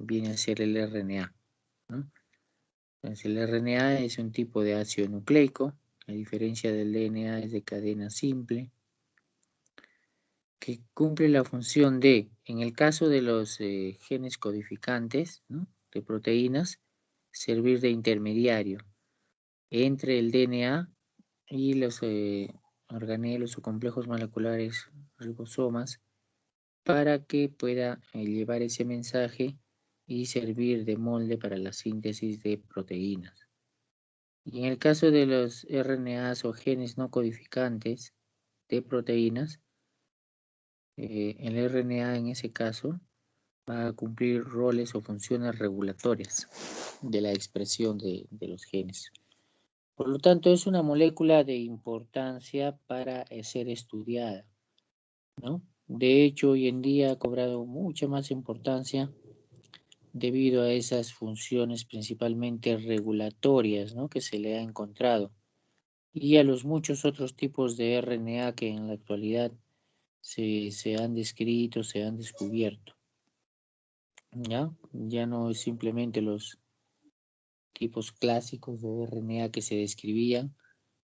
viene a ser el RNA, ¿no? Entonces el RNA es un tipo de ácido nucleico, a diferencia del DNA es de cadena simple, que cumple la función de, en el caso de los genes codificantes, ¿no?, de proteínas, servir de intermediario entre el DNA y los organelos o complejos moleculares ribosomas para que pueda llevar ese mensaje y servir de molde para la síntesis de proteínas. Y en el caso de los RNAs o genes no codificantes de proteínas, el RNA en ese caso va a cumplir roles o funciones regulatorias de la expresión de los genes. Por lo tanto, es una molécula de importancia para ser estudiada, ¿no? De hecho, hoy en día ha cobrado mucha más importancia debido a esas funciones principalmente regulatorias, ¿no?, que se le ha encontrado, y a los muchos otros tipos de RNA que en la actualidad se han descrito, se han descubierto, ¿ya? Ya no es simplemente los tipos clásicos de RNA que se describían,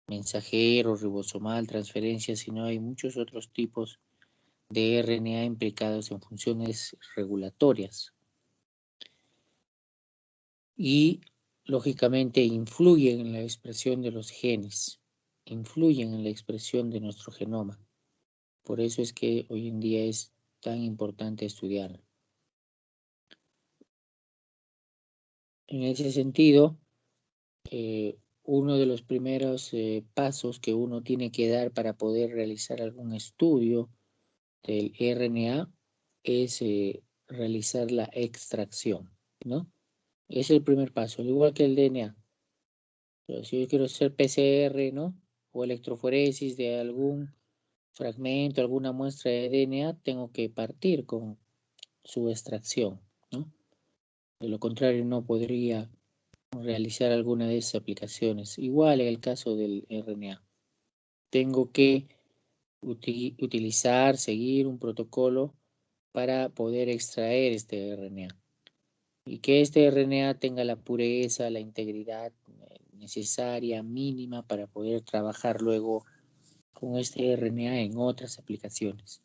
mensajero, ribosomal, transferencia, sino hay muchos otros tipos de RNA implicados en funciones regulatorias y, lógicamente, influyen en la expresión de los genes, influyen en la expresión de nuestro genoma. Por eso es que hoy en día es tan importante estudiarlo. En ese sentido, uno de los primeros pasos que uno tiene que dar para poder realizar algún estudio del RNA es realizar la extracción, ¿no? Es el primer paso, al igual que el DNA. Pero si yo quiero hacer PCR, ¿no?, o electroforesis de algún fragmento, alguna muestra de DNA, tengo que partir con su extracción, ¿no? De lo contrario, no podría realizar alguna de esas aplicaciones. Igual en el caso del RNA. Tengo que utilizar, seguir un protocolo para poder extraer este RNA. Y que este RNA tenga la pureza, la integridad necesaria, mínima, para poder trabajar luego con este RNA en otras aplicaciones.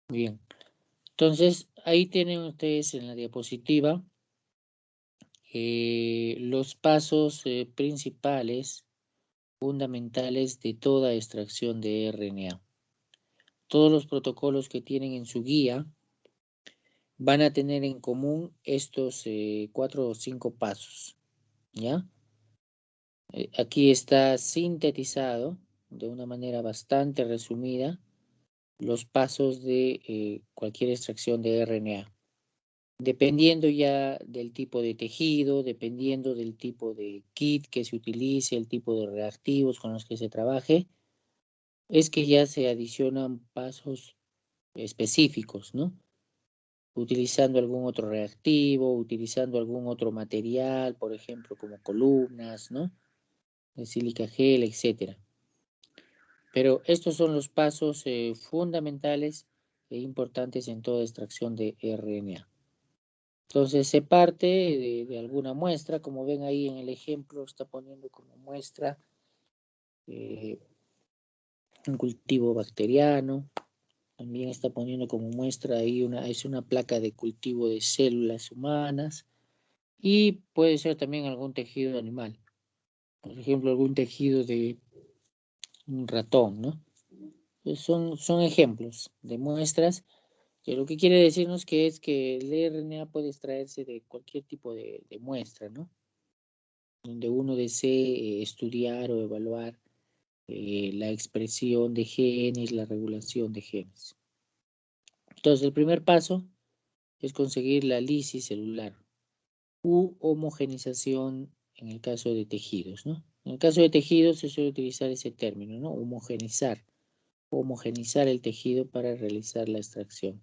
Bien, entonces ahí tienen ustedes en la diapositiva los pasos principales, fundamentales de toda extracción de RNA. Todos los protocolos que tienen en su guía van a tener en común estos 4 o 5 pasos, ¿ya? Aquí está sintetizado de una manera bastante resumida los pasos de cualquier extracción de RNA. Dependiendo ya del tipo de tejido, dependiendo del tipo de kit que se utilice, el tipo de reactivos con los que se trabaje, es que ya se adicionan pasos específicos, ¿no? Utilizando algún otro reactivo, utilizando algún otro material, por ejemplo, como columnas, ¿no?, de sílica gel, etcétera. Pero estos son los pasos fundamentales e importantes en toda extracción de RNA. Entonces se parte de alguna muestra, como ven ahí en el ejemplo, está poniendo como muestra un cultivo bacteriano. También está poniendo como muestra ahí es una placa de cultivo de células humanas y puede ser también algún tejido animal. Por ejemplo, algún tejido de un ratón, ¿no? Pues son ejemplos de muestras que lo que quiere decirnos que es que el RNA puede extraerse de cualquier tipo de muestra, ¿no?, donde uno desee estudiar o evaluar la expresión de genes, la regulación de genes. Entonces, el primer paso es conseguir la lisis celular u homogenización en el caso de tejidos, ¿no? En el caso de tejidos se suele utilizar ese término, ¿no? Homogenizar el tejido para realizar la extracción.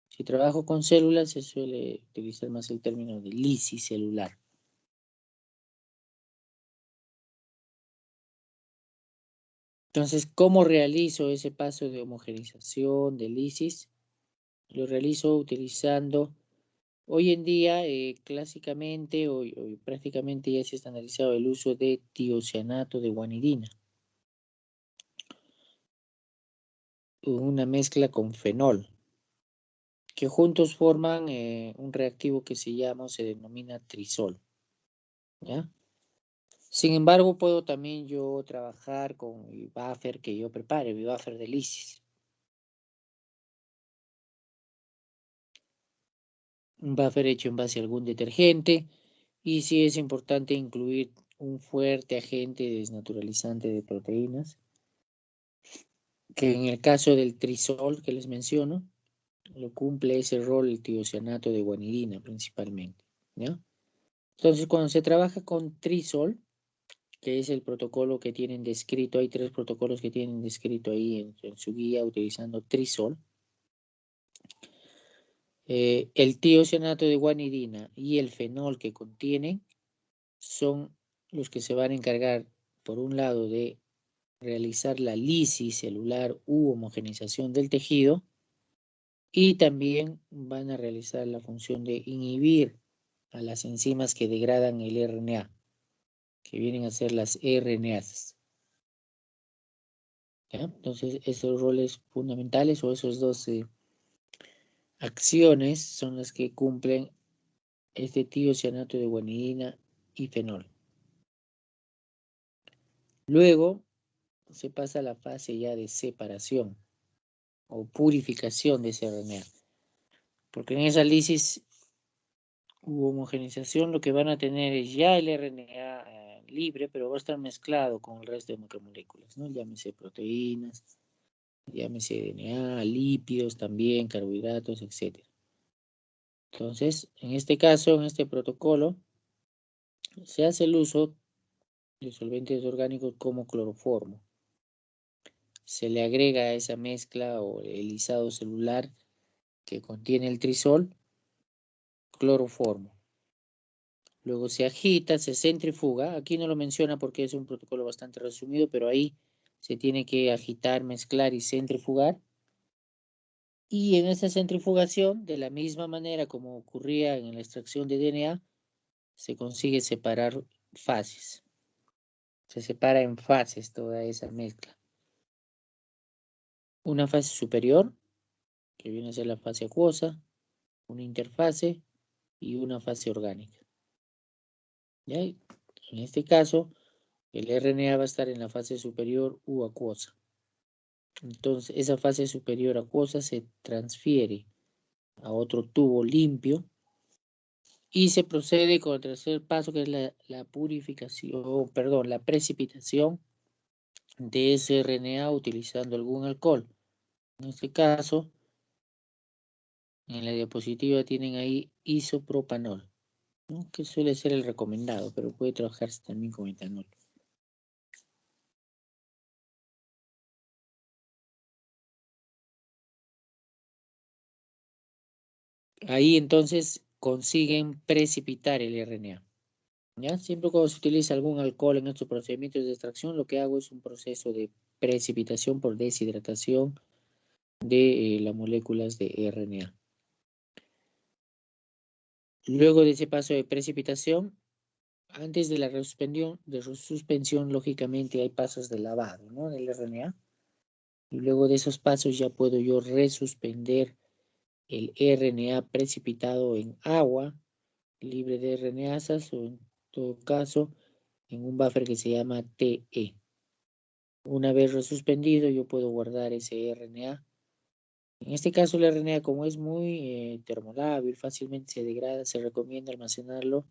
Si trabajo con células se suele utilizar más el término de lisis celular. Entonces, ¿cómo realizo ese paso de homogenización, de lisis? Lo realizo utilizando Hoy en día, clásicamente o prácticamente ya se ha estandarizado el uso de tiocianato de guanidina, una mezcla con fenol, que juntos forman un reactivo que se llama o se denomina trisol, ¿ya? Sin embargo, puedo también yo trabajar con mi buffer que yo prepare, mi buffer de lisis. Un buffer hecho en base a algún detergente. Y sí es importante incluir un fuerte agente desnaturalizante de proteínas, que en el caso del trisol que les menciono, lo cumple ese rol el tiocianato de guanidina principalmente, ¿ya? Entonces, cuando se trabaja con trisol, que es el protocolo que tienen descrito, hay 3 protocolos que tienen descrito ahí en su guía utilizando trisol. El tiocianato de guanidina y el fenol que contienen son los que se van a encargar, por un lado, de realizar la lisis celular u homogeneización del tejido y también van a realizar la función de inhibir a las enzimas que degradan el RNA, que vienen a ser las RNAs. ¿Ya? Entonces, esos roles fundamentales o esos dos acciones son las que cumplen este tiocianato de guanidina y fenol. Luego se pasa a la fase ya de separación o purificación de ese RNA, porque en esa lisis u homogeneización lo que van a tener es ya el RNA libre, pero va a estar mezclado con el resto de macromoléculas, ¿no? Llámese proteínas, llámese DNA, lípidos también, carbohidratos, etc. Entonces, en este caso, en este protocolo, se hace el uso de solventes orgánicos como cloroformo. Se le agrega a esa mezcla o el lisado celular que contiene el trisol, cloroformo. Luego se agita, se centrifuga. Aquí no lo menciona porque es un protocolo bastante resumido, pero ahí se tiene que agitar, mezclar y centrifugar. Y en esa centrifugación, de la misma manera como ocurría en la extracción de DNA, se consigue separar fases. Se separa en fases toda esa mezcla. Una fase superior, que viene a ser la fase acuosa, una interfase y una fase orgánica. ¿Ya? En este caso, el RNA va a estar en la fase superior u acuosa. Entonces, esa fase superior acuosa se transfiere a otro tubo limpio y se procede con el tercer paso, que es la purificación, perdón, la precipitación de ese RNA utilizando algún alcohol. En este caso, en la diapositiva tienen ahí isopropanol, ¿no? Que suele ser el recomendado, pero puede trabajarse también con etanol. Ahí entonces consiguen precipitar el RNA. ¿Ya? Siempre cuando se utiliza algún alcohol en estos procedimientos de extracción, lo que hago es un proceso de precipitación por deshidratación de las moléculas de RNA. Luego de ese paso de precipitación, antes de la suspensión, lógicamente hay pasos de lavado, ¿no? Del RNA. Y luego de esos pasos ya puedo yo resuspender el RNA precipitado en agua libre de RNasas o en todo caso en un buffer que se llama TE. Una vez resuspendido, yo puedo guardar ese RNA. En este caso, el RNA, como es muy termolábil, fácilmente se degrada, se recomienda almacenarlo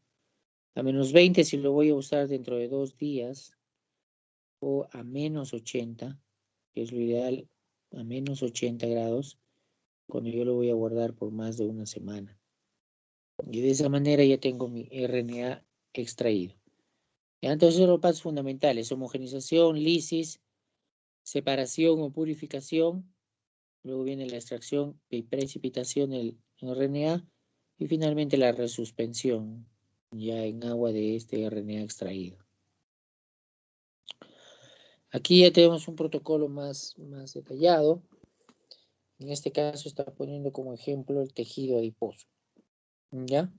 a -20 si lo voy a usar dentro de 2 días, o a -80, que es lo ideal, a -80 grados, cuando yo lo voy a guardar por más de una semana. Y de esa manera ya tengo mi RNA extraído. ¿Ya? Entonces, los pasos fundamentales: homogeneización, lisis, separación o purificación. Luego viene la extracción y precipitación del RNA y finalmente la resuspensión ya en agua de este RNA extraído. Aquí ya tenemos un protocolo más detallado. En este caso está poniendo como ejemplo el tejido adiposo. ¿Ya?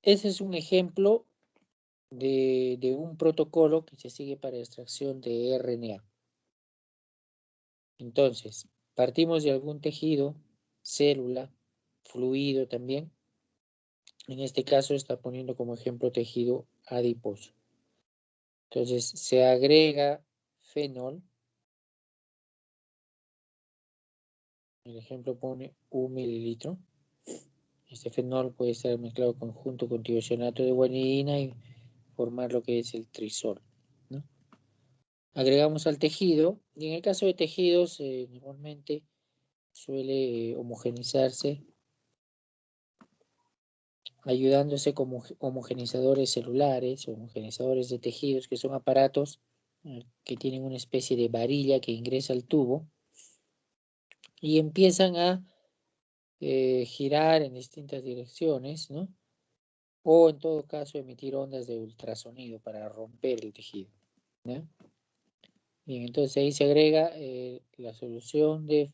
Ese es un ejemplo de un protocolo que se sigue para extracción de RNA. Entonces, partimos de algún tejido, célula, fluido también. En este caso está poniendo como ejemplo tejido adiposo. Entonces, se agrega fenol. El ejemplo pone 1 mililitro. Este fenol puede estar mezclado junto con tiosinato de guanidina y formar lo que es el trisol, ¿no? Agregamos al tejido, y en el caso de tejidos, normalmente suele homogenizarse ayudándose como homogenizadores celulares, homogenizadores de tejidos, que son aparatos que tienen una especie de varilla que ingresa al tubo y empiezan a girar en distintas direcciones, ¿no? O en todo caso emitir ondas de ultrasonido para romper el tejido, ¿no? Bien, entonces ahí se agrega la solución de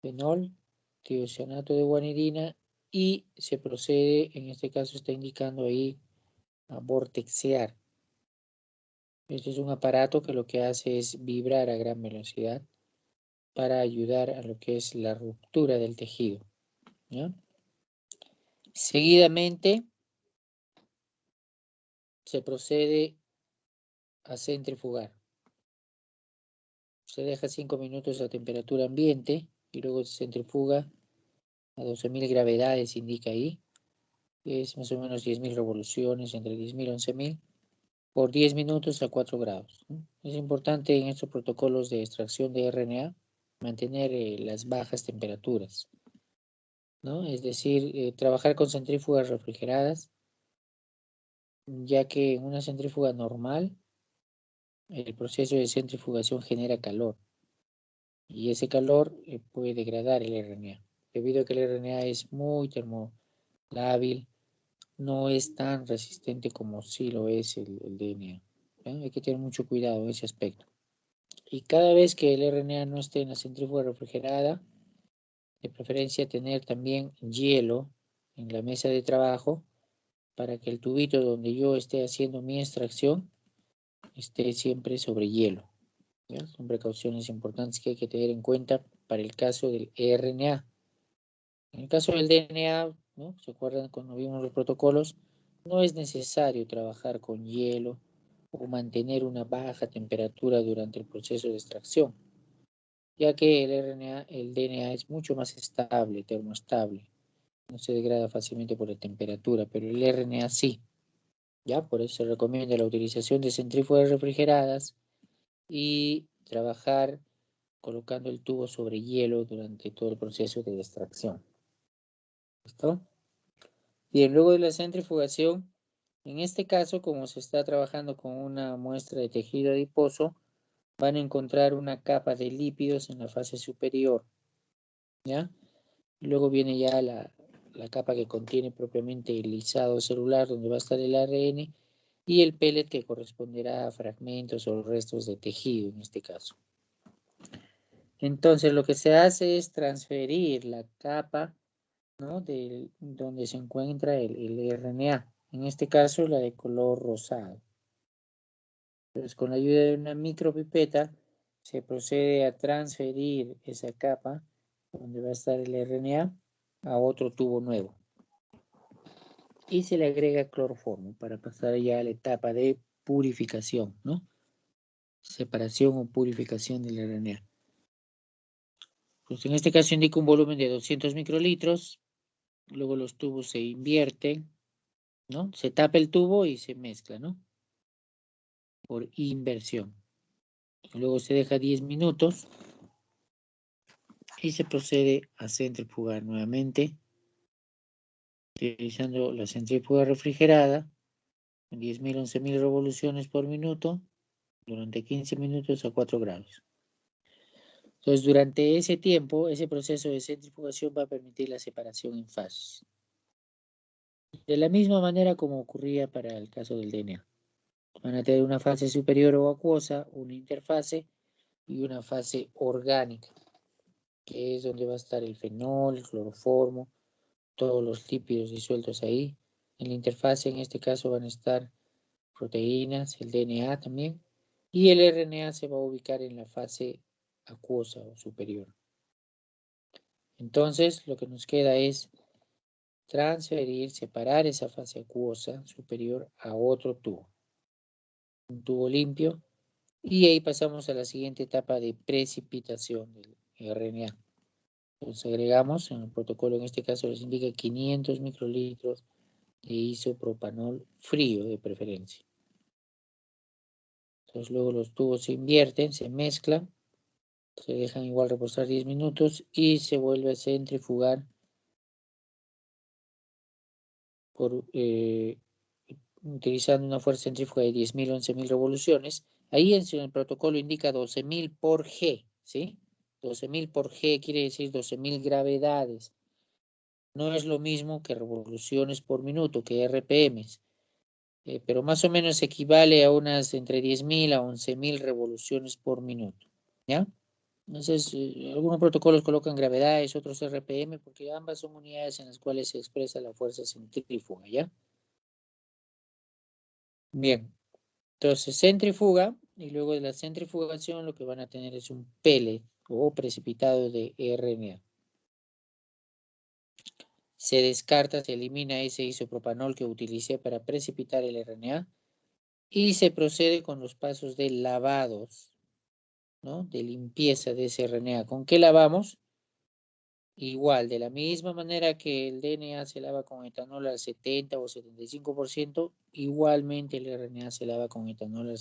fenol, tiocianato de guanidina y se procede, en este caso está indicando ahí, a vortexear. Este es un aparato que lo que hace es vibrar a gran velocidad para ayudar a lo que es la ruptura del tejido, ¿ya? Seguidamente se procede a centrifugar. Se deja 5 minutos a temperatura ambiente y luego se centrifuga a 12.000 gravedades, indica ahí. Es más o menos 10.000 revoluciones, entre 10.000 y 11.000, por 10 minutos a 4 grados, ¿no? Es importante en estos protocolos de extracción de RNA mantener las bajas temperaturas, ¿no? Es decir, trabajar con centrífugas refrigeradas, ya que en una centrífuga normal el proceso de centrifugación genera calor y ese calor puede degradar el RNA. Debido a que el RNA es muy termolábil, no es tan resistente como sí lo es el DNA. ¿Eh? Hay que tener mucho cuidado en ese aspecto. Y cada vez que el RNA no esté en la centrífuga refrigerada, de preferencia tener también hielo en la mesa de trabajo para que el tubito donde yo esté haciendo mi extracción esté siempre sobre hielo, ¿ya? Son precauciones importantes que hay que tener en cuenta para el caso del RNA. En el caso del DNA, ¿no? ¿Se acuerdan cuando vimos los protocolos? No es necesario trabajar con hielo o mantener una baja temperatura durante el proceso de extracción, ya que el DNA es mucho más estable, termoestable, no se degrada fácilmente por la temperatura, pero el RNA sí, ¿ya? Por eso se recomienda la utilización de centrífugas refrigeradas y trabajar colocando el tubo sobre hielo durante todo el proceso de extracción. ¿Listo? Bien, luego de la centrifugación, en este caso, como se está trabajando con una muestra de tejido adiposo, van a encontrar una capa de lípidos en la fase superior, ¿ya? Luego viene ya la capa que contiene propiamente el lisado celular, donde va a estar el ARN, y el pellet que corresponderá a fragmentos o restos de tejido en este caso. Entonces lo que se hace es transferir la capa, ¿no? Donde se encuentra el RNA, en este caso la de color rosado. Entonces con la ayuda de una micropipeta se procede a transferir esa capa donde va a estar el RNA a otro tubo nuevo. Y se le agrega cloroformo para pasar ya a la etapa de purificación, ¿no? Separación o purificación del RNA. Pues en este caso indica un volumen de 200 microlitros, luego los tubos se invierten, ¿no? Se tapa el tubo y se mezcla, ¿no? Por inversión. Luego se deja 10 minutos y se procede a centrifugar nuevamente, utilizando la centrífuga refrigerada, 10.000, 11.000 revoluciones por minuto, durante 15 minutos a 4 grados. Entonces, durante ese tiempo, ese proceso de centrifugación va a permitir la separación en fases. De la misma manera como ocurría para el caso del DNA. Van a tener una fase superior o acuosa, una interfase y una fase orgánica. que es donde va a estar el fenol, el cloroformo, todos los lípidos disueltos ahí. En la interfase, en este caso, van a estar proteínas, el DNA también, y el RNA se va a ubicar en la fase acuosa o superior. Entonces, lo que nos queda es transferir, separar esa fase acuosa superior a otro tubo, un tubo limpio, y ahí pasamos a la siguiente etapa de precipitación del RNA. Entonces agregamos en el protocolo, en este caso les indica 500 microlitros de isopropanol frío de preferencia. Entonces luego los tubos se invierten, se mezclan, se dejan igual reposar 10 minutos y se vuelve a centrifugar por, utilizando una fuerza centrífuga de 10.000, 11.000 revoluciones. Ahí en el protocolo indica 12.000 por G, ¿sí? 12.000 por G quiere decir 12.000 gravedades. No es lo mismo que revoluciones por minuto, que RPMs, pero más o menos equivale a unas entre 10.000 a 11.000 revoluciones por minuto, ¿ya? Entonces, algunos protocolos colocan gravedades, otros RPM, porque ambas son unidades en las cuales se expresa la fuerza centrífuga, ¿ya? Bien, entonces centrifuga, y luego de la centrifugación lo que van a tener es un pellet o precipitado de RNA. Se descarta, se elimina ese isopropanol que utilicé para precipitar el RNA y se procede con los pasos de lavados, ¿no? De limpieza de ese RNA. ¿Con qué lavamos? Igual, de la misma manera que el DNA se lava con etanol al 70 o 75%, igualmente el RNA se lava con etanol al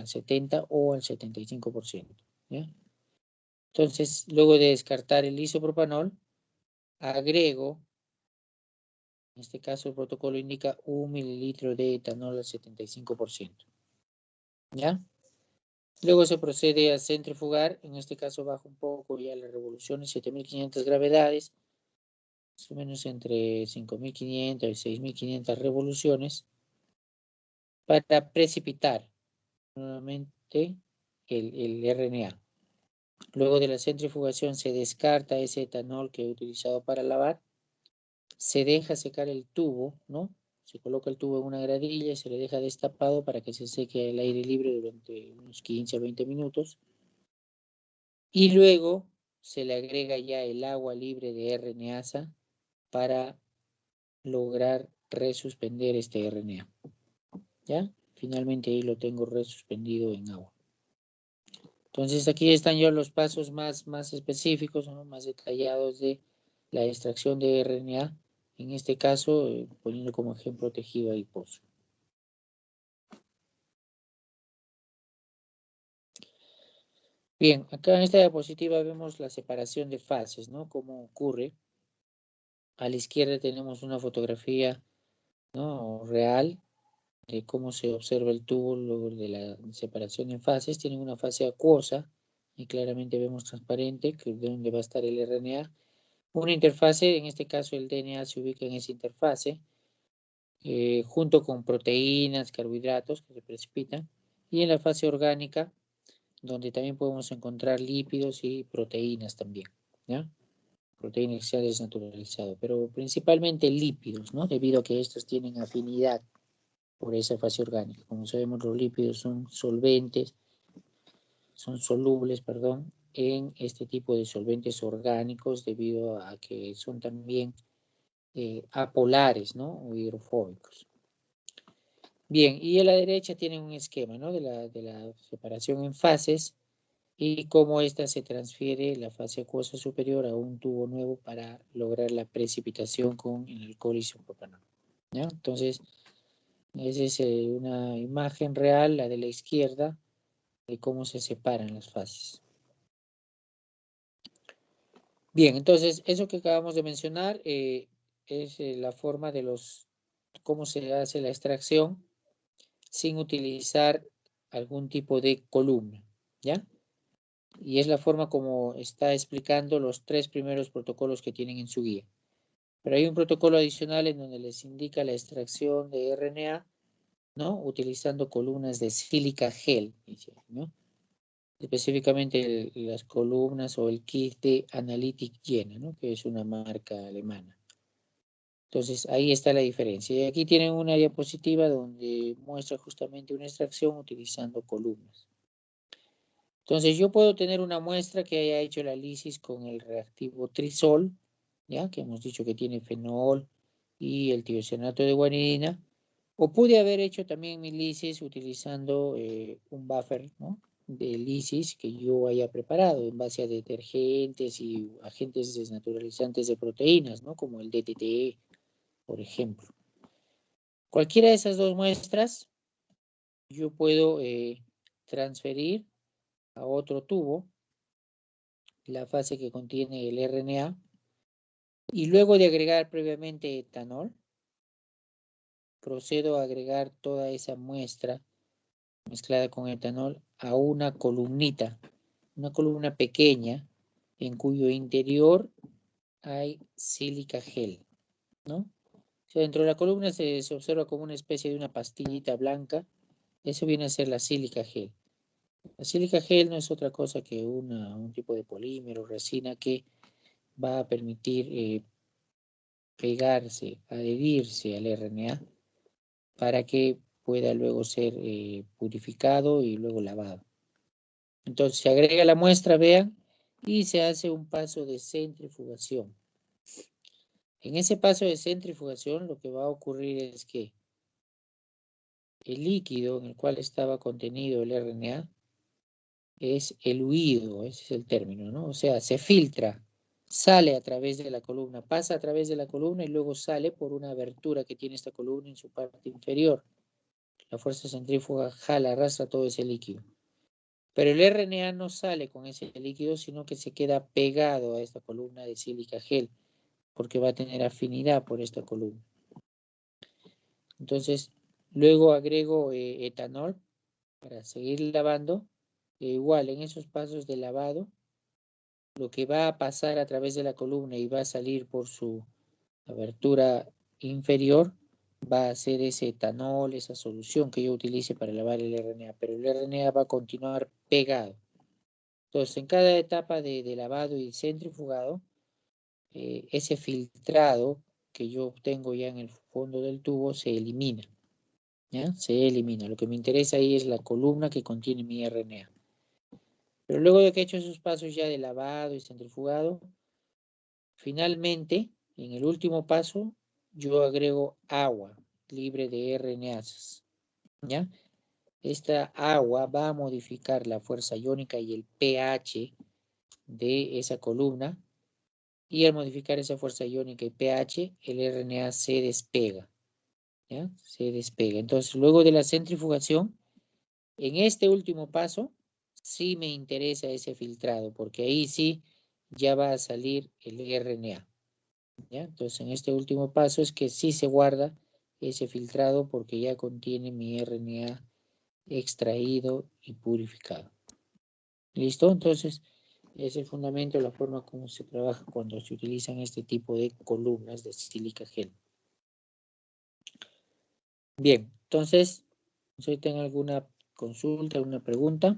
70 o al 75%. ¿Ya? Entonces, luego de descartar el isopropanol, agrego, en este caso el protocolo indica 1 mililitro de etanol al 75%. ¿Ya? Luego se procede a centrifugar, en este caso bajo un poco ya las revoluciones, 7.500 gravedades, más o menos entre 5.500 y 6.500 revoluciones, para precipitar nuevamente el RNA. Luego de la centrifugación se descarta ese etanol que he utilizado para lavar, se deja secar el tubo, ¿no? Se coloca el tubo en una gradilla y se le deja destapado para que se seque al aire libre durante unos 15 a 20 minutos. Y luego se le agrega ya el agua libre de RNasa para lograr resuspender este RNA. ¿Ya? Finalmente ahí lo tengo resuspendido en agua. Entonces aquí están ya los pasos más específicos, ¿no? Más detallados de la extracción de RNA. En este caso, poniendo como ejemplo tejido adiposo. Bien, acá en esta diapositiva vemos la separación de fases, ¿no? Cómo ocurre. A la izquierda tenemos una fotografía, ¿no? Real de cómo se observa el tubo luego de la separación en fases. Tiene una fase acuosa y claramente vemos transparente, que es donde va a estar el RNA. Una interfase, en este caso el DNA se ubica en esa interfase, junto con proteínas, carbohidratos que se precipitan, y en la fase orgánica, donde también podemos encontrar lípidos y proteínas también, ¿ya? Proteínas que se han desnaturalizado, pero principalmente lípidos, ¿no? Debido a que estos tienen afinidad por esa fase orgánica. Como sabemos, los lípidos son solventes, son solubles, perdón, en este tipo de solventes orgánicos debido a que son también apolares, ¿no? O hidrofóbicos. Bien, y a la derecha tienen un esquema, ¿no? De la separación en fases y cómo ésta se transfiere la fase acuosa superior a un tubo nuevo para lograr la precipitación con el alcohol isopropanol, ¿ya? Entonces, esa es una imagen real, la de la izquierda, de cómo se separan las fases. Bien, entonces, eso que acabamos de mencionar es la forma de cómo se hace la extracción sin utilizar algún tipo de columna, ¿ya? Y es la forma como está explicando los 3 primeros protocolos que tienen en su guía. Pero hay un protocolo adicional en donde les indica la extracción de RNA, ¿no? Utilizando columnas de sílica gel, ¿no? específicamente las columnas o el kit de Analytic Jena, ¿no? Que es una marca alemana. Entonces, ahí está la diferencia. Y aquí tienen una diapositiva donde muestra justamente una extracción utilizando columnas. Entonces, yo puedo tener una muestra que haya hecho la lisis con el reactivo trisol, ¿ya? Que hemos dicho que tiene fenol y el tiocianato de guanidina. O pude haber hecho también mi lisis utilizando un buffer, ¿no? De lisis que yo haya preparado en base a detergentes y agentes desnaturalizantes de proteínas, ¿no? Como el DTTE, por ejemplo. Cualquiera de esas dos muestras yo puedo transferir a otro tubo la fase que contiene el RNA y luego de agregar previamente etanol, procedo a agregar toda esa muestra mezclada con etanol a una columna pequeña en cuyo interior hay sílica gel, ¿no? O sea, dentro de la columna se observa como una especie de una pastillita blanca. Eso viene a ser la sílica gel. La sílica gel no es otra cosa que un tipo de polímero, resina que va a permitir pegarse, adherirse al RNA para que pueda luego ser purificado y luego lavado. Entonces se agrega la muestra, vean, y se hace un paso de centrifugación. En ese paso de centrifugación lo que va a ocurrir es que el líquido en el cual estaba contenido el RNA es eluido, ese es el término, ¿no? O sea, se filtra, sale a través de la columna, pasa a través de la columna y luego sale por una abertura que tiene esta columna en su parte inferior. La fuerza centrífuga jala, arrastra todo ese líquido. Pero el RNA no sale con ese líquido, sino que se queda pegado a esta columna de sílica gel, porque va a tener afinidad por esta columna. Entonces, luego agrego etanol para seguir lavando. Igual, en esos pasos de lavado, lo que va a pasar a través de la columna y va a salir por su abertura inferior, va a ser ese etanol, esa solución que yo utilice para lavar el RNA, pero el RNA va a continuar pegado. Entonces, en cada etapa de lavado y centrifugado, ese filtrado que yo obtengo ya en el fondo del tubo se elimina, ¿ya? Se elimina. Lo que me interesa ahí es la columna que contiene mi RNA. Pero luego de que he hecho esos pasos ya de lavado y centrifugado, finalmente, en el último paso, yo agrego agua libre de RNAs, ¿ya? Esta agua va a modificar la fuerza iónica y el pH de esa columna, y al modificar esa fuerza iónica y pH, el RNA se despega, ¿ya? Se despega. Entonces, luego de la centrifugación, en este último paso, sí me interesa ese filtrado, porque ahí sí ya va a salir el RNA, ¿ya? Entonces, en este último paso es que sí se guarda ese filtrado porque ya contiene mi RNA extraído y purificado. ¿Listo? Entonces, es el fundamento, la forma como se trabaja cuando se utilizan este tipo de columnas de sílica gel. Bien, entonces, si tengo alguna consulta, alguna pregunta.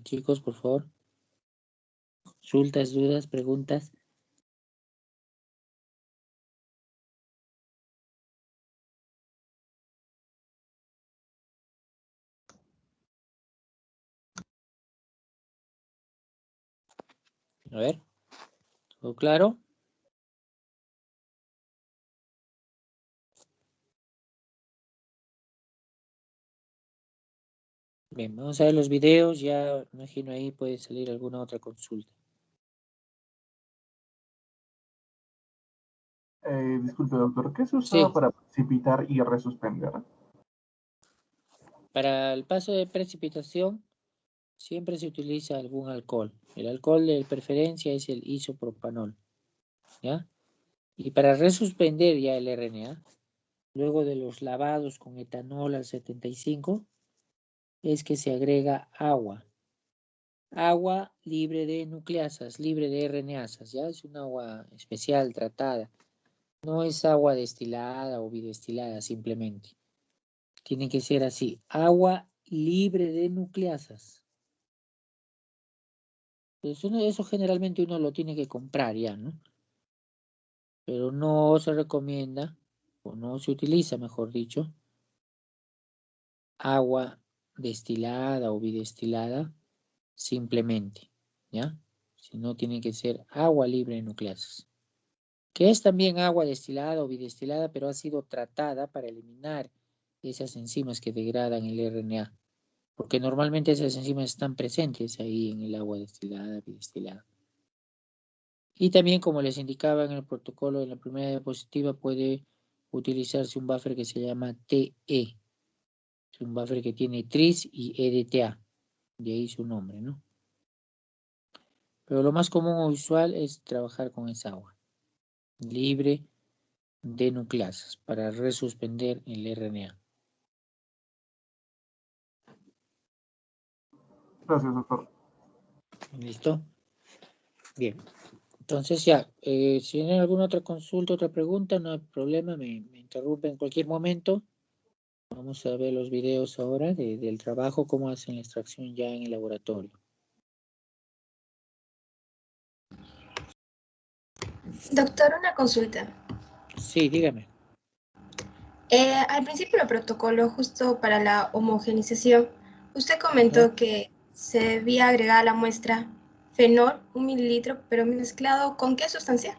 Chicos, por favor. Consultas, dudas, preguntas. A ver, ¿todo claro? Bien, vamos a ver los videos, ya imagino ahí puede salir alguna otra consulta. Disculpe, doctor, ¿qué se usaba Sí, para precipitar y resuspender? para el paso de precipitación siempre se utiliza algún alcohol. El alcohol de preferencia es el isopropanol, ¿ya? Y para resuspender ya el RNA, luego de los lavados con etanol al 75, es que se agrega agua. Agua libre de nucleasas, libre de RNasas, ¿ya? Es un agua especial tratada No es agua destilada o bidestilada simplemente. Tiene que ser así, agua libre de nucleasas. Eso generalmente uno lo tiene que comprar ya, ¿no? Pero no se recomienda, o no se utiliza, mejor dicho, agua destilada o bidestilada simplemente, ¿ya? Sino tiene que ser agua libre de nucleasas, que es también agua destilada o bidestilada, pero ha sido tratada para eliminar esas enzimas que degradan el RNA, porque normalmente esas enzimas están presentes ahí en el agua destilada, bidestilada. Y también, como les indicaba en el protocolo de la primera diapositiva, puede utilizarse un buffer que se llama TE. Es un buffer que tiene tris y EDTA, de ahí su nombre, ¿no? Pero lo más común o usual es trabajar con esa agua, libre de nucleasas, para resuspender el RNA. Gracias, doctor. ¿Listo? Bien. Entonces ya, si tienen alguna otra consulta, otra pregunta, no hay problema, me interrumpe en cualquier momento. Vamos a ver los videos ahora del trabajo, cómo hacen la extracción ya en el laboratorio. Doctor, una consulta. Sí, dígame. Al principio del protocolo, justo para la homogenización, usted comentó Ajá. que se debía agregar a la muestra fenol, 1 mililitro, pero mezclado ¿con qué sustancia?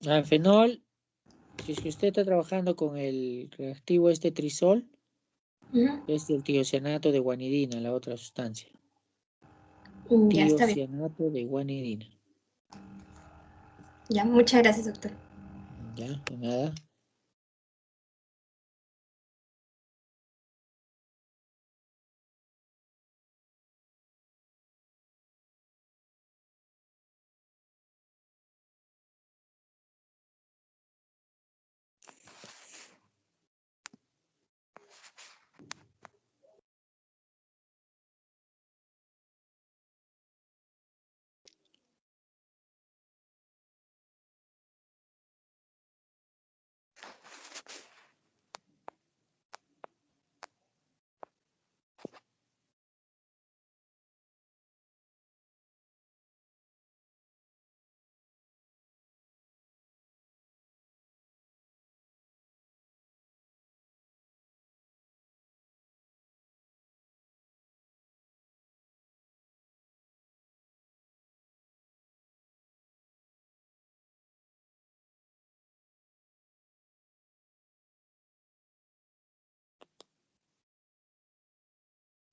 Ah, fenol, si es que usted está trabajando con el reactivo este trisol, es el tiocianato de guanidina, la otra sustancia. Ya está bien. Tiocianato de guanidina. Ya, muchas gracias, doctor. Ya, de nada.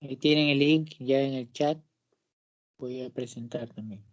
Ahí tienen el link ya en el chat. Voy a presentar también.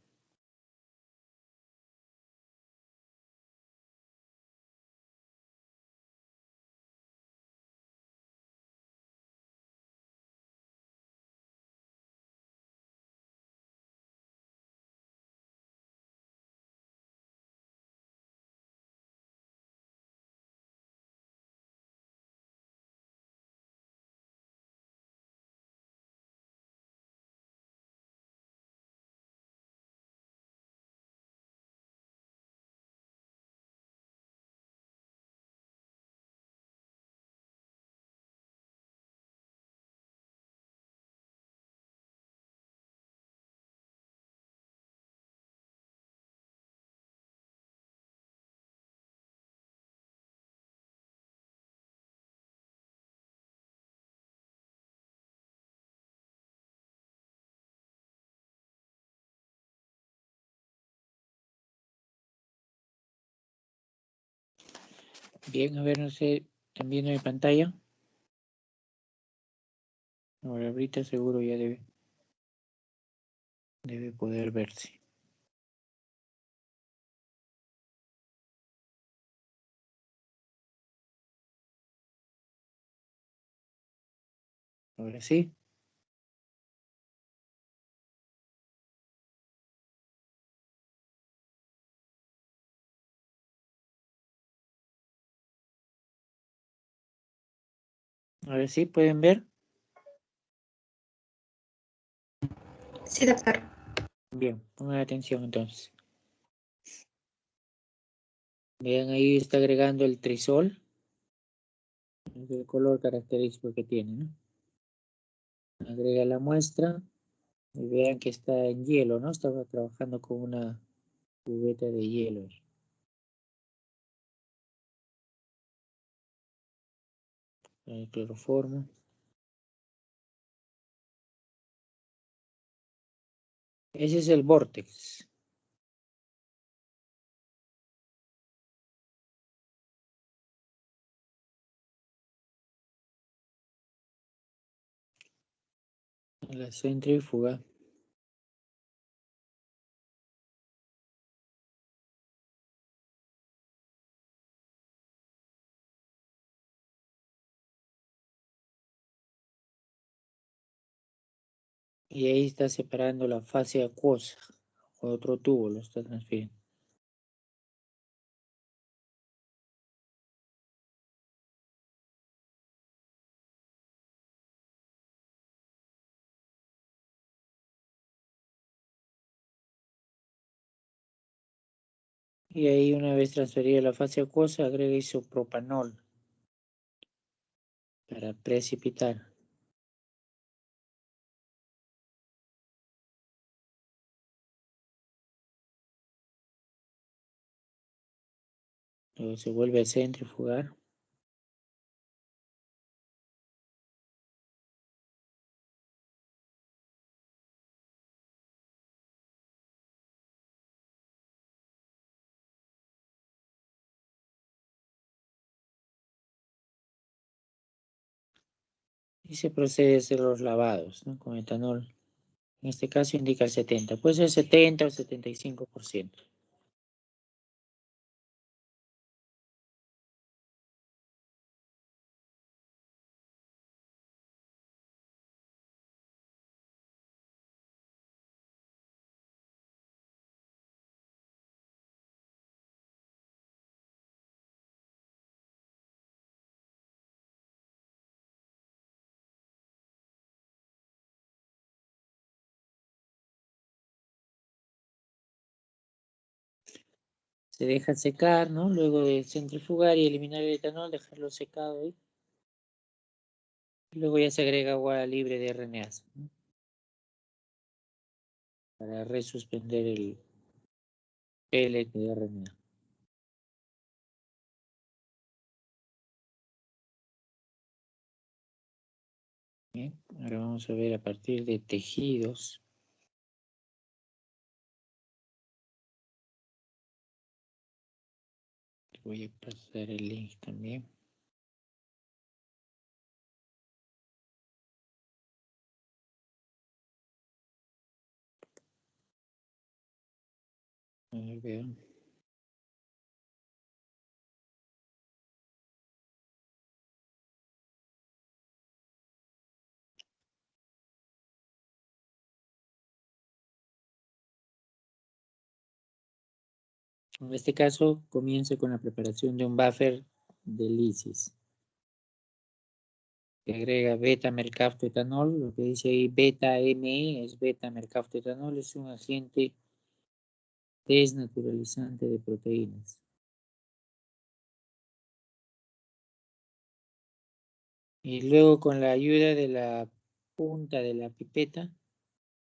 Bien, a ver, no sé, ¿están viendo mi pantalla? Ahora, ahorita seguro ya debe poder verse. Ahora sí. Ahora sí, ¿pueden ver? Sí, doctor. Bien, pongan atención entonces. Vean, ahí está agregando el trisol. Es el color característico que tiene, ¿no? Agrega la muestra y vean que está en hielo, ¿no? Estaba trabajando con una cubeta de hielo. El cloroformo. Ese es el vórtex. La centrífuga. Y ahí está separando la fase acuosa. Otro tubo lo está transfiriendo. Y ahí, una vez transferida la fase acuosa, agrega isopropanol para precipitar. Luego se vuelve a centrifugar. Y se procede a hacer los lavados, ¿no? Con etanol. En este caso indica el 70. Puede ser 70 o 75%. Se deja secar, ¿no? Luego de centrifugar y eliminar el etanol, dejarlo secado ahí. Luego ya se agrega agua libre de RNAs, ¿no? Para resuspender el pellet de RNA. Bien, ahora vamos a ver a partir de tejidos. Voy a pasar el link también. A ver, vean. En este caso, comienzo con la preparación de un buffer de lisis. Se agrega beta-mercaptoetanol, lo que dice ahí beta-ME es beta-mercaptoetanol, es un agente desnaturalizante de proteínas. Y luego, con la ayuda de la punta de la pipeta,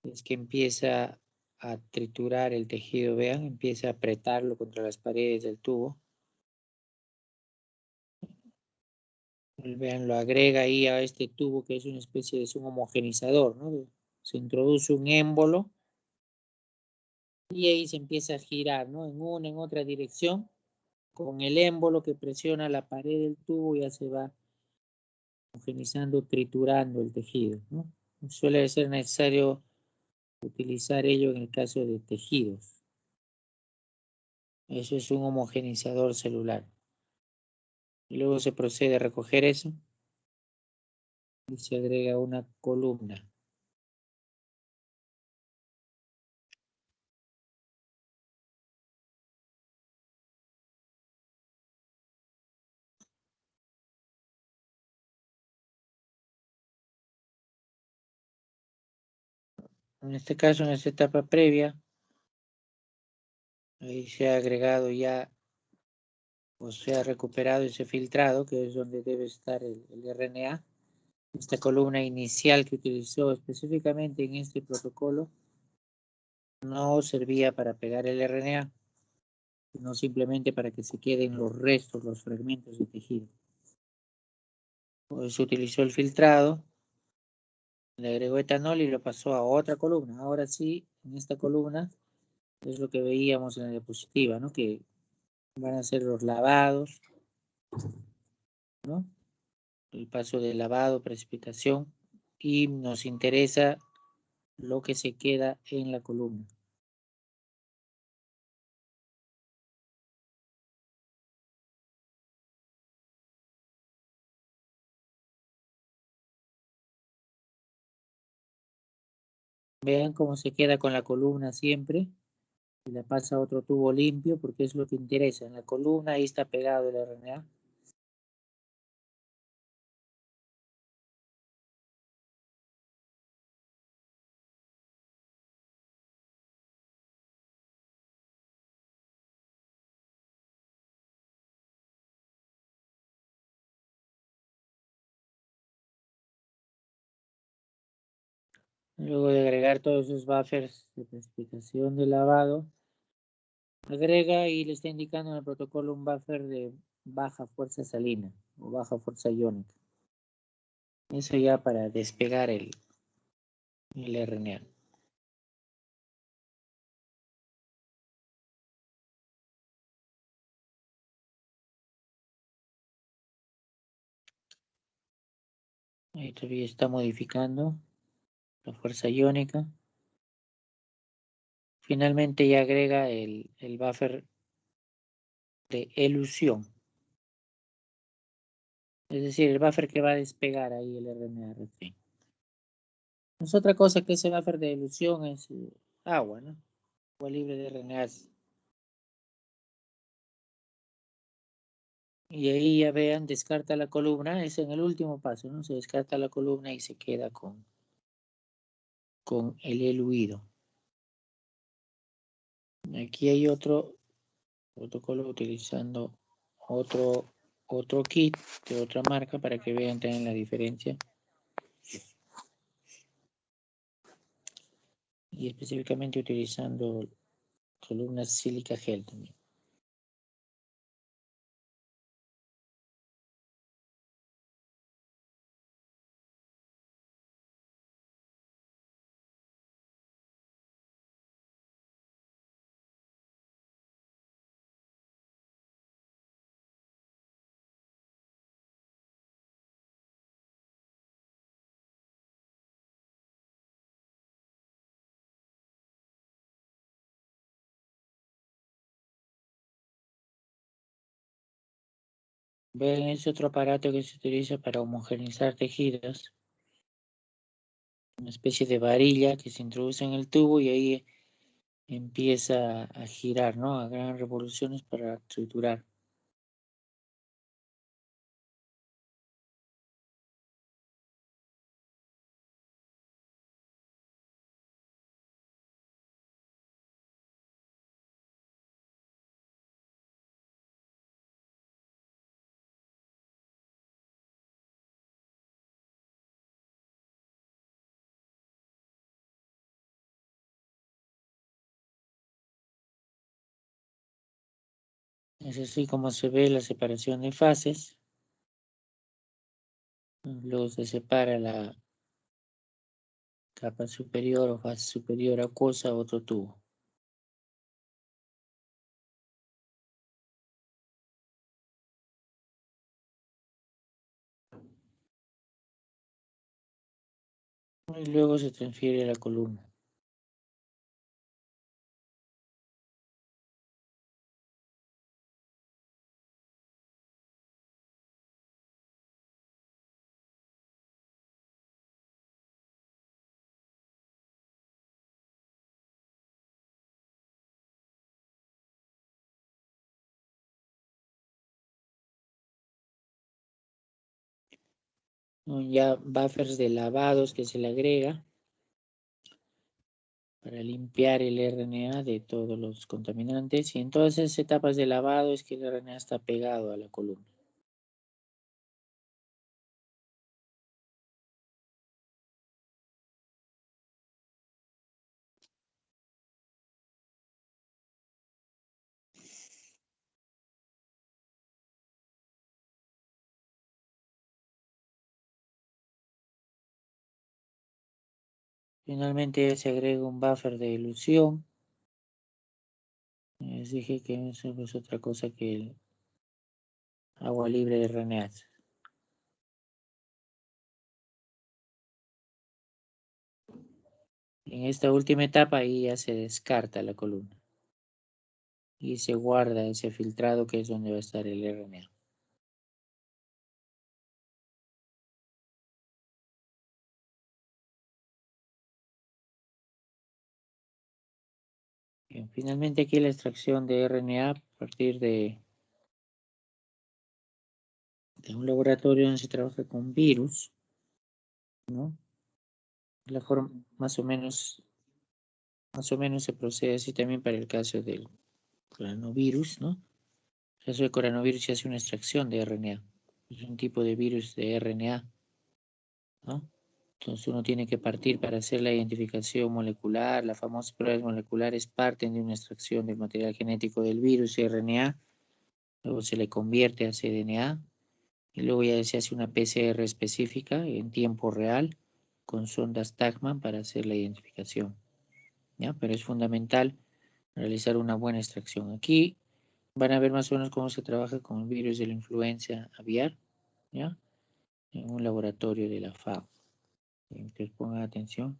es que empieza a triturar el tejido, vean, empieza a apretarlo contra las paredes del tubo. Vean, lo agrega ahí a este tubo que es una especie de un homogenizador, ¿no? Se introduce un émbolo y ahí se empieza a girar, ¿no? En una, en otra dirección. Con el émbolo que presiona la pared del tubo ya se va homogenizando, triturando el tejido, ¿no? Suele ser necesario utilizar ello en el caso de tejidos. Eso es un homogenizador celular. Y luego se procede a recoger eso y se agrega una columna. En este caso, en esta etapa previa, ahí se ha agregado ya o se ha recuperado ese filtrado, que es donde debe estar el RNA. Esta columna inicial que utilizó específicamente en este protocolo no servía para pegar el RNA, sino simplemente para que se queden los restos, los fragmentos de tejido. Pues se utilizó el filtrado, le agregó etanol y lo pasó a otra columna. Ahora sí, en esta columna es lo que veíamos en la diapositiva, ¿no? Que van a ser los lavados, ¿no? El paso de lavado, precipitación, y nos interesa lo que se queda en la columna. Vean cómo se queda con la columna siempre. Y la pasa a otro tubo limpio porque es lo que interesa. En la columna ahí está pegado el RNA. Luego de agregar todos esos buffers de precipitación de lavado, agrega y le está indicando en el protocolo un buffer de baja fuerza salina o baja fuerza iónica. Eso ya para despegar el RNA. Ahí todavía está modificando la fuerza iónica. Finalmente ya agrega el buffer de elusión. Es decir, el buffer que va a despegar ahí el RNA recién. Es otra cosa que ese buffer de elusión es agua, ¿no? Agua libre de RNAs. Y ahí ya vean, descarta la columna, es en el último paso, ¿no? Se descarta la columna y se queda con el eluido. Aquí hay otro protocolo utilizando otro kit de otra marca para que vean también la diferencia. Y específicamente utilizando columnas sílica gel también. Ven, es otro aparato que se utiliza para homogeneizar tejidos. Una especie de varilla que se introduce en el tubo y ahí empieza a girar, ¿no? A grandes revoluciones para triturar. Es así como se ve la separación de fases. Luego se separa la capa superior o fase superior acuosa a otro tubo. Y luego se transfiere a la columna. Ya buffers de lavados que se le agrega. para limpiar el RNA de todos los contaminantes, y en todas esas etapas de lavado es que el RNA está pegado a la columna. Finalmente se agrega un buffer de dilución. Les dije que eso no es otra cosa que el agua libre de RNA. En esta última etapa ahí ya se descarta la columna y se guarda ese filtrado que es donde va a estar el RNA. Bien, finalmente aquí la extracción de RNA a partir de un laboratorio donde se trabaja con virus, ¿no? La forma más o menos se procede así también para el caso del coronavirus, ¿no? En el caso del coronavirus se hace una extracción de RNA. Es un tipo de virus de RNA, ¿no? Entonces uno tiene que partir para hacer la identificación molecular. Las famosas pruebas moleculares parten de una extracción del material genético del virus RNA, luego se le convierte a cDNA y luego ya se hace una PCR específica en tiempo real con sondas Tagman para hacer la identificación, ¿ya? Pero es fundamental realizar una buena extracción. Aquí van a ver más o menos cómo se trabaja con el virus de la influenza aviar, ¿ya? En un laboratorio de la FAO. Entonces pongan atención.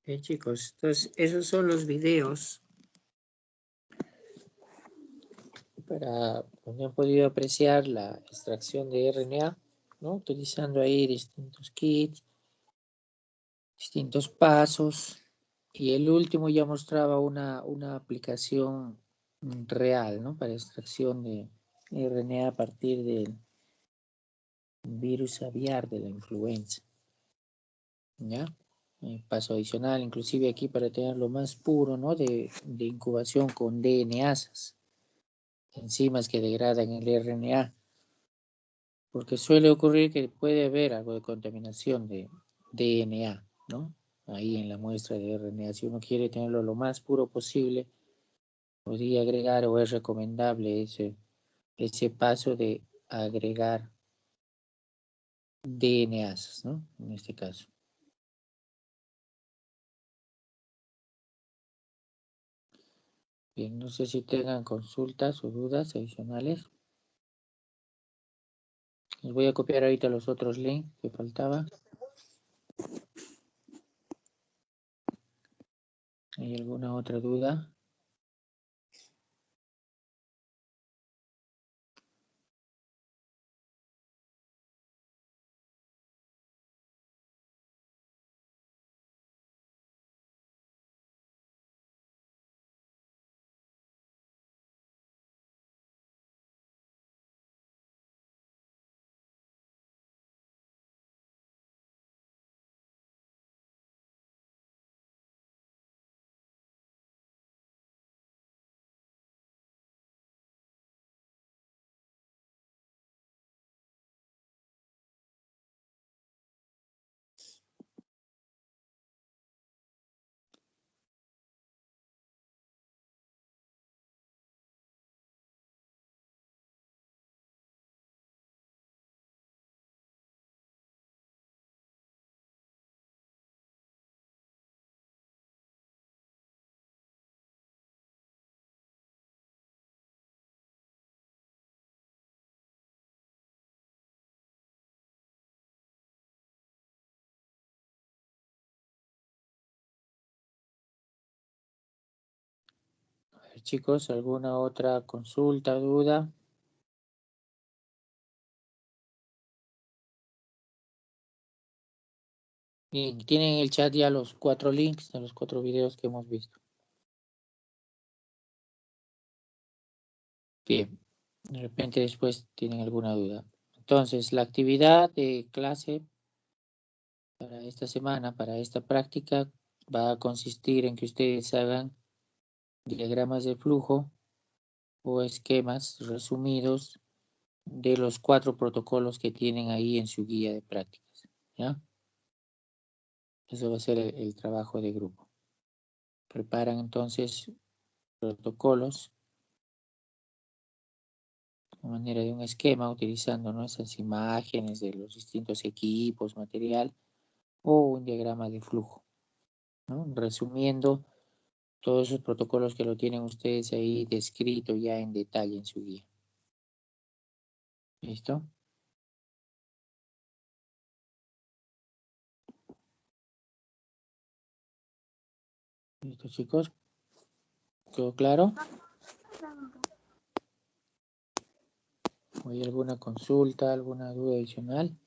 Bien, chicos, entonces esos son los videos para donde han podido apreciar la extracción de RNA, ¿no? Utilizando ahí distintos kits, distintos pasos. Y el último ya mostraba una aplicación real, ¿no? Para extracción de RNA a partir del virus aviar de la influenza. ¿Ya? Paso adicional, inclusive aquí para tenerlo más puro, ¿no? De incubación con DNAsas, enzimas que degradan el RNA. Porque suele ocurrir que puede haber algo de contaminación de DNA, ¿no? Ahí en la muestra de RNA. Si uno quiere tenerlo lo más puro posible, podría agregar o es recomendable ese paso de agregar DNAs, ¿no? En este caso. Bien, no sé si tengan consultas o dudas adicionales. Les voy a copiar ahorita los otros links que faltaban. ¿Hay alguna otra duda? A ver, chicos, ¿alguna otra consulta, duda? Bien, tienen en el chat ya los 4 links de los 4 videos que hemos visto. Bien, de repente después tienen alguna duda. Entonces, la actividad de clase para esta semana, para esta práctica, va a consistir en que ustedes hagan diagramas de flujo o esquemas resumidos de los 4 protocolos que tienen ahí en su guía de prácticas, ¿ya? Eso va a ser el trabajo de grupo. Preparan entonces protocolos de manera de un esquema utilizando, ¿no?, esas imágenes de los distintos equipos, material o un diagrama de flujo, ¿no? Resumiendo todos esos protocolos que lo tienen ustedes ahí descrito ya en detalle en su guía. ¿Listo? ¿Listo, chicos? ¿Quedó claro? ¿Hay alguna consulta, alguna duda adicional?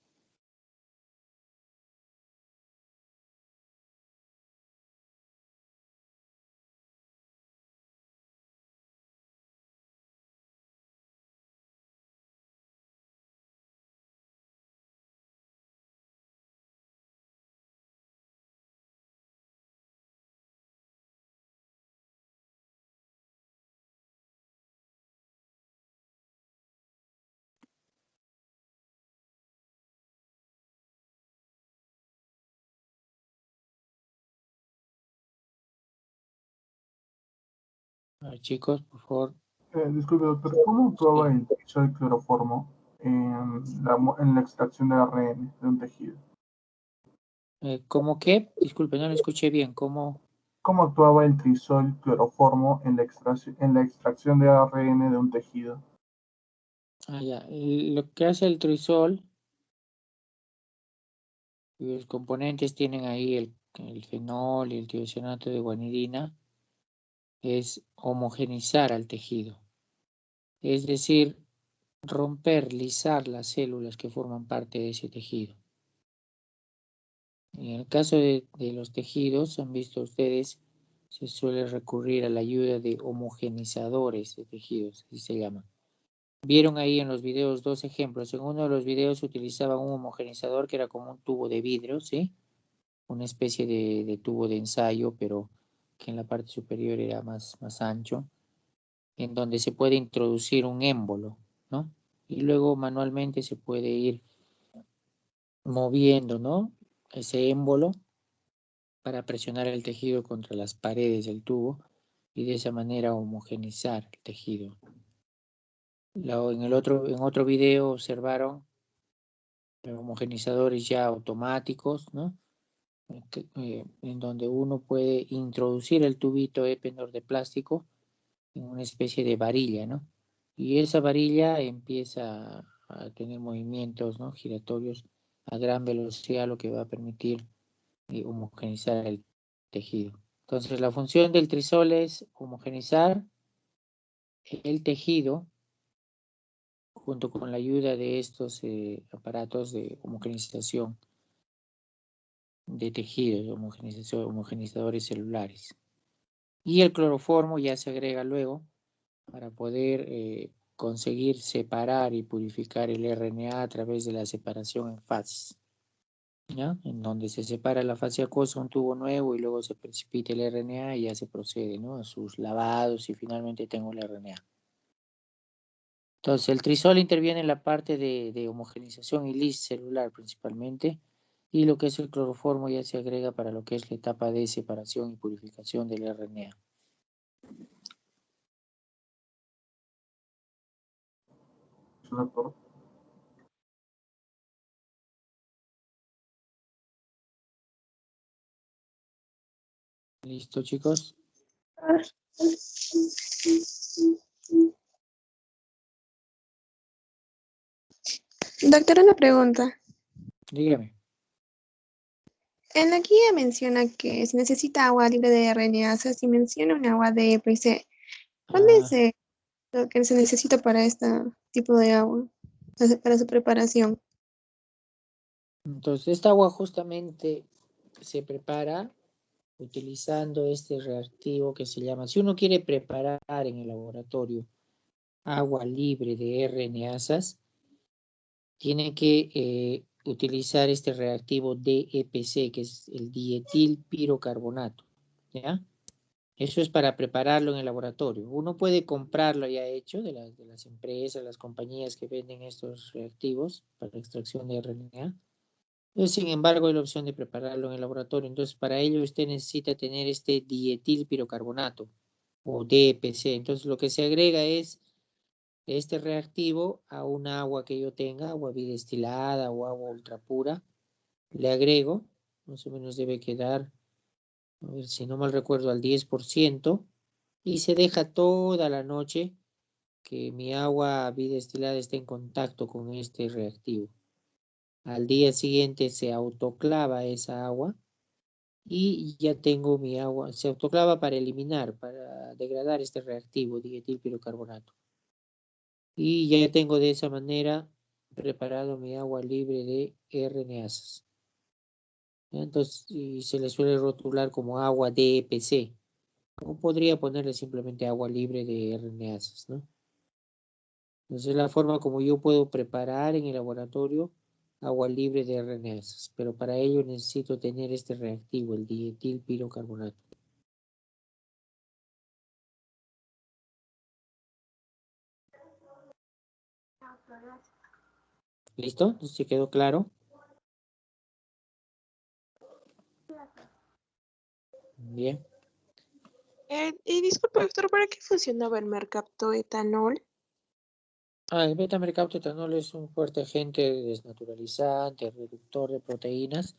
A ver, chicos, por favor. Disculpe, doctor, ¿cómo actuaba el cloroformo en la extracción de ARN de un tejido? ¿Cómo qué? Disculpe, no lo escuché bien. ¿Cómo? ¿Cómo actuaba el trisol cloroformo en la extracción de ARN de un tejido? Ah, ya. Lo que hace el trisol, los componentes tienen ahí el fenol y el tiocianato de guanidina es homogenizar al tejido. Es decir, romper, lisar las células que forman parte de ese tejido. En el caso de los tejidos, han visto ustedes, se suele recurrir a la ayuda de homogenizadores de tejidos, así se llama. Vieron ahí en los videos dos ejemplos. En uno de los videos utilizaban un homogenizador que era como un tubo de vidrio, ¿sí? Una especie de tubo de ensayo, pero que en la parte superior era más ancho, en donde se puede introducir un émbolo, ¿no? Y luego manualmente se puede ir moviendo, ¿no? Ese émbolo para presionar el tejido contra las paredes del tubo y de esa manera homogenizar el tejido. En otro video observaron homogenizadores ya automáticos, ¿no? En donde uno puede introducir el tubito Epenor de plástico en una especie de varilla, ¿no? Y esa varilla empieza a tener movimientos, ¿no?, giratorios a gran velocidad, lo que va a permitir homogenizar el tejido. Entonces, la función del trisol es homogenizar el tejido junto con la ayuda de estos aparatos de homogenización de tejidos, homogenizadores celulares. Y el cloroformo ya se agrega luego para poder conseguir separar y purificar el RNA a través de la separación en fases, ¿ya? En donde se separa la fase acuosa, un tubo nuevo, y luego se precipita el RNA y ya se procede, ¿no?, a sus lavados y finalmente tengo el RNA. Entonces, el trisol interviene en la parte de homogenización y lis celular principalmente, y lo que es el cloroformo ya se agrega para lo que es la etapa de separación y purificación del RNA. Doctor. ¿Listo, chicos? Doctor, una pregunta. Dígame. En la guía menciona que se necesita agua libre de RNAsas y menciona un agua de EPC. ¿Cuál es lo que se necesita para este tipo de agua, para su preparación? Entonces, esta agua justamente se prepara utilizando este reactivo que se llama, si uno quiere preparar en el laboratorio agua libre de RNAsas, tiene que utilizar este reactivo DEPC, que es el dietilpirocarbonato, ¿ya? Eso es para prepararlo en el laboratorio. Uno puede comprarlo ya hecho de las empresas, las compañías que venden estos reactivos para extracción de RNA. Sin embargo, hay la opción de prepararlo en el laboratorio. Entonces, para ello usted necesita tener este dietilpirocarbonato o DPC. Entonces, lo que se agrega es este reactivo a un agua que yo tenga, agua bidestilada o agua ultrapura. Le agrego, más o menos debe quedar, a ver si no mal recuerdo, al 10%, y se deja toda la noche que mi agua bidestilada esté en contacto con este reactivo. Al día siguiente se autoclava esa agua y ya tengo mi agua. Se autoclava para eliminar, para degradar este reactivo dietilpirocarbonato. Y ya tengo de esa manera preparado mi agua libre de RNAsas. Entonces, y se le suele rotular como agua DEPC. O podría ponerle simplemente agua libre de RNAsas, ¿no? Entonces, es la forma como yo puedo preparar en el laboratorio agua libre de RNAsas, pero para ello necesito tener este reactivo, el dietilpirocarbonato. ¿Listo? Entonces, ¿se quedó claro? Bien. Y disculpe, doctor, ¿para qué funcionaba el mercaptoetanol? El beta-mercaptoetanol es un fuerte agente desnaturalizante, reductor de proteínas,